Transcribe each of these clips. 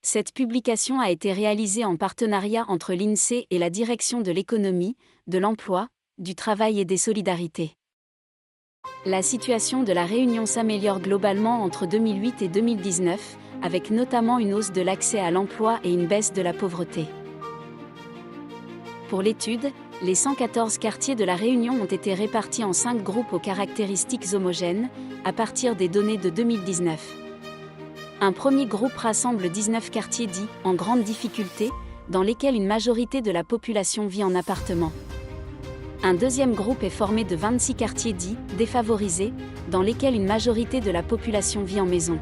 Cette publication a été réalisée en partenariat entre l'INSEE et la Direction de l'économie, de l'emploi, du travail et des solidarités. La situation de La Réunion s'améliore globalement entre 2008 et 2019, avec notamment une hausse de l'accès à l'emploi et une baisse de la pauvreté. Pour l'étude, les 114 quartiers de La Réunion ont été répartis en 5 groupes aux caractéristiques homogènes, à partir des données de 2019. Un premier groupe rassemble 19 quartiers dits « en grande difficulté », dans lesquels une majorité de la population vit en appartement. Un deuxième groupe est formé de 26 quartiers dits « défavorisés », dans lesquels une majorité de la population vit en maison.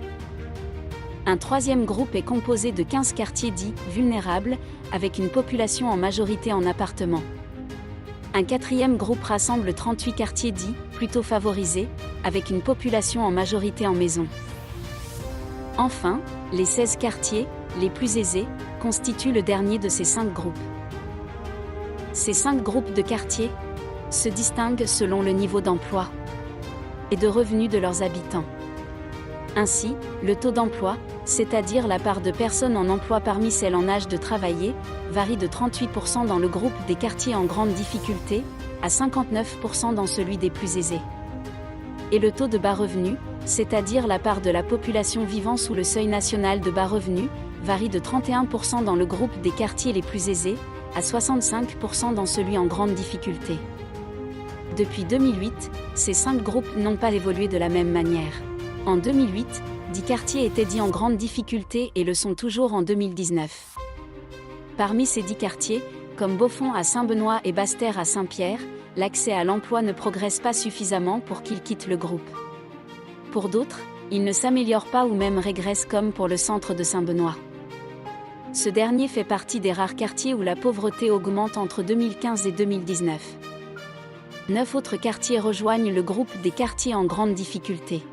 Un troisième groupe est composé de 15 quartiers dits « vulnérables », avec une population en majorité en appartement. Un quatrième groupe rassemble 38 quartiers dits « plutôt favorisés », avec une population en majorité en maison. Enfin, les 16 quartiers, les plus aisés, constituent le dernier de ces 5 groupes. Ces 5 groupes de quartiers se distinguent selon le niveau d'emploi et de revenus de leurs habitants. Ainsi, le taux d'emploi, c'est-à-dire la part de personnes en emploi parmi celles en âge de travailler, varie de 38% dans le groupe des quartiers en grande difficulté, à 59% dans celui des plus aisés. Et le taux de bas revenu, c'est-à-dire la part de la population vivant sous le seuil national de bas revenu, varie de 31% dans le groupe des quartiers les plus aisés, à 65% dans celui en grande difficulté. Depuis 2008, ces 5 groupes n'ont pas évolué de la même manière. En 2008, 10 quartiers étaient dits en grande difficulté et le sont toujours en 2019. Parmi ces 10 quartiers, comme Beaufort à Saint-Benoît et Basse-Terre à Saint-Pierre, l'accès à l'emploi ne progresse pas suffisamment pour qu'ils quittent le groupe. Pour d'autres, il ne s'améliore pas ou même régresse comme pour le centre de Saint-Benoît. Ce dernier fait partie des rares quartiers où la pauvreté augmente entre 2015 et 2019. 9 autres quartiers rejoignent le groupe des quartiers en grande difficulté.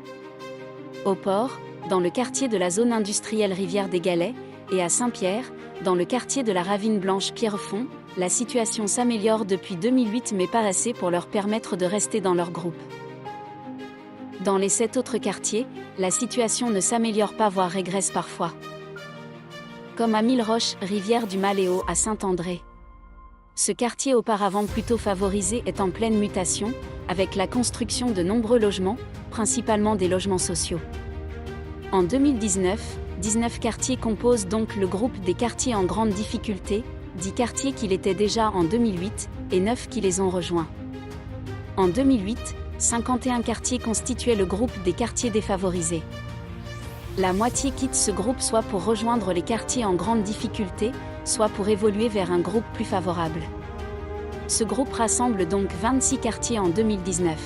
Au Port, dans le quartier de la zone industrielle Rivière des Galets, et à Saint-Pierre, dans le quartier de la Ravine Blanche Pierrefonds, la situation s'améliore depuis 2008 mais pas assez pour leur permettre de rester dans leur groupe. Dans les 7 autres quartiers, la situation ne s'améliore pas voire régresse parfois. Comme à Milleroche, Rivière du Maléo à Saint-André. Ce quartier auparavant plutôt favorisé est en pleine mutation, avec la construction de nombreux logements, principalement des logements sociaux. En 2019, 19 quartiers composent donc le groupe des quartiers en grande difficulté, 10 quartiers qui l'étaient déjà en 2008, et 9 qui les ont rejoints. En 2008, 51 quartiers constituaient le groupe des quartiers défavorisés. La moitié quitte ce groupe soit pour rejoindre les quartiers en grande difficulté, soit pour évoluer vers un groupe plus favorable. Ce groupe rassemble donc 26 quartiers en 2019.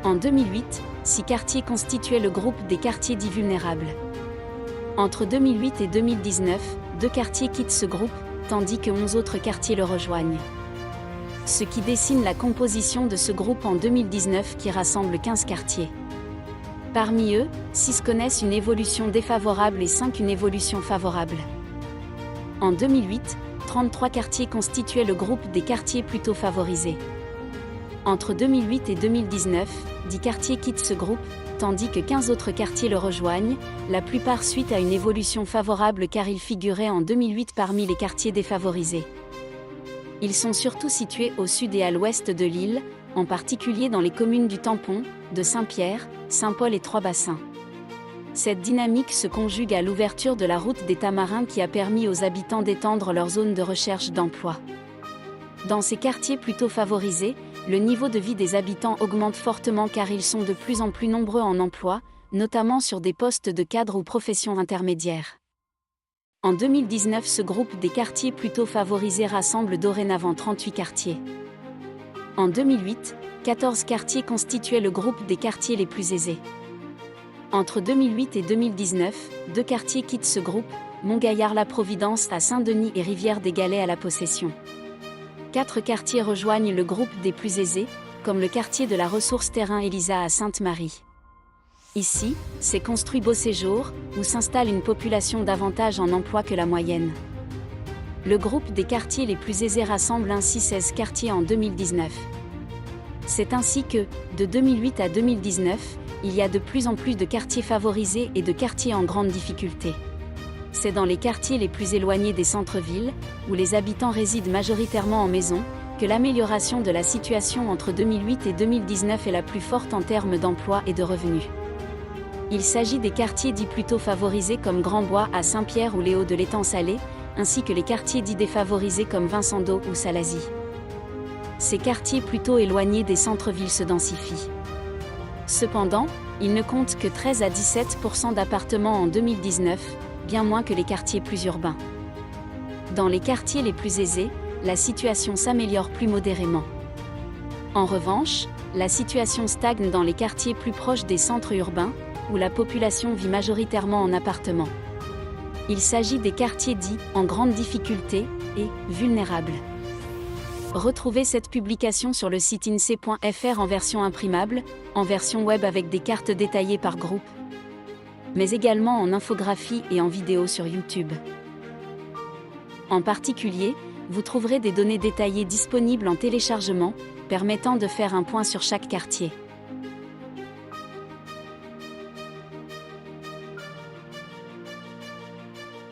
En 2008, 6 quartiers constituaient le groupe des quartiers dits vulnérables. Entre 2008 et 2019, 2 quartiers quittent ce groupe, tandis que 11 autres quartiers le rejoignent. Ce qui dessine la composition de ce groupe en 2019 qui rassemble 15 quartiers. Parmi eux, 6 connaissent une évolution défavorable et 5 une évolution favorable. En 2008, 33 quartiers constituaient le groupe des quartiers plutôt favorisés. Entre 2008 et 2019, 10 quartiers quittent ce groupe, tandis que 15 autres quartiers le rejoignent, la plupart suite à une évolution favorable car ils figuraient en 2008 parmi les quartiers défavorisés. Ils sont surtout situés au sud et à l'ouest de l'île, en particulier dans les communes du Tampon, de Saint-Pierre, Saint-Paul et Trois-Bassins. Cette dynamique se conjugue à l'ouverture de la route des Tamarins qui a permis aux habitants d'étendre leur zone de recherche d'emploi. Dans ces quartiers plutôt favorisés, le niveau de vie des habitants augmente fortement car ils sont de plus en plus nombreux en emploi, notamment sur des postes de cadre ou professions intermédiaires. En 2019, ce groupe des quartiers plutôt favorisés rassemble dorénavant 38 quartiers. En 2008, 14 quartiers constituaient le groupe des quartiers les plus aisés. Entre 2008 et 2019, 2 quartiers quittent ce groupe, Montgaillard-la-Providence à Saint-Denis et Rivière-des-Galets à la Possession. 4 quartiers rejoignent le groupe des plus aisés, comme le quartier de la ressource terrain Elisa à Sainte-Marie. Ici, s'est construit Beau Séjour, où s'installe une population davantage en emploi que la moyenne. Le groupe des quartiers les plus aisés rassemble ainsi 16 quartiers en 2019. C'est ainsi que, de 2008 à 2019, il y a de plus en plus de quartiers favorisés et de quartiers en grande difficulté. C'est dans les quartiers les plus éloignés des centres-villes, où les habitants résident majoritairement en maison, que l'amélioration de la situation entre 2008 et 2019 est la plus forte en termes d'emploi et de revenus. Il s'agit des quartiers dits plutôt favorisés comme Grand-Bois à Saint-Pierre ou les Hauts de l'Étang Salé, ainsi que les quartiers dits défavorisés comme Vincent d'Aux ou Salazie. Ces quartiers plutôt éloignés des centres-villes se densifient. Cependant, ils ne comptent que 13 à 17% d'appartements en 2019, bien moins que les quartiers plus urbains. Dans les quartiers les plus aisés, la situation s'améliore plus modérément. En revanche, la situation stagne dans les quartiers plus proches des centres urbains, où la population vit majoritairement en appartements. Il s'agit des quartiers dits « en grande difficulté » et « vulnérables ». Retrouvez cette publication sur le site insee.fr en version imprimable, en version web avec des cartes détaillées par groupe, mais également en infographie et en vidéo sur YouTube. En particulier, vous trouverez des données détaillées disponibles en téléchargement, permettant de faire un point sur chaque quartier.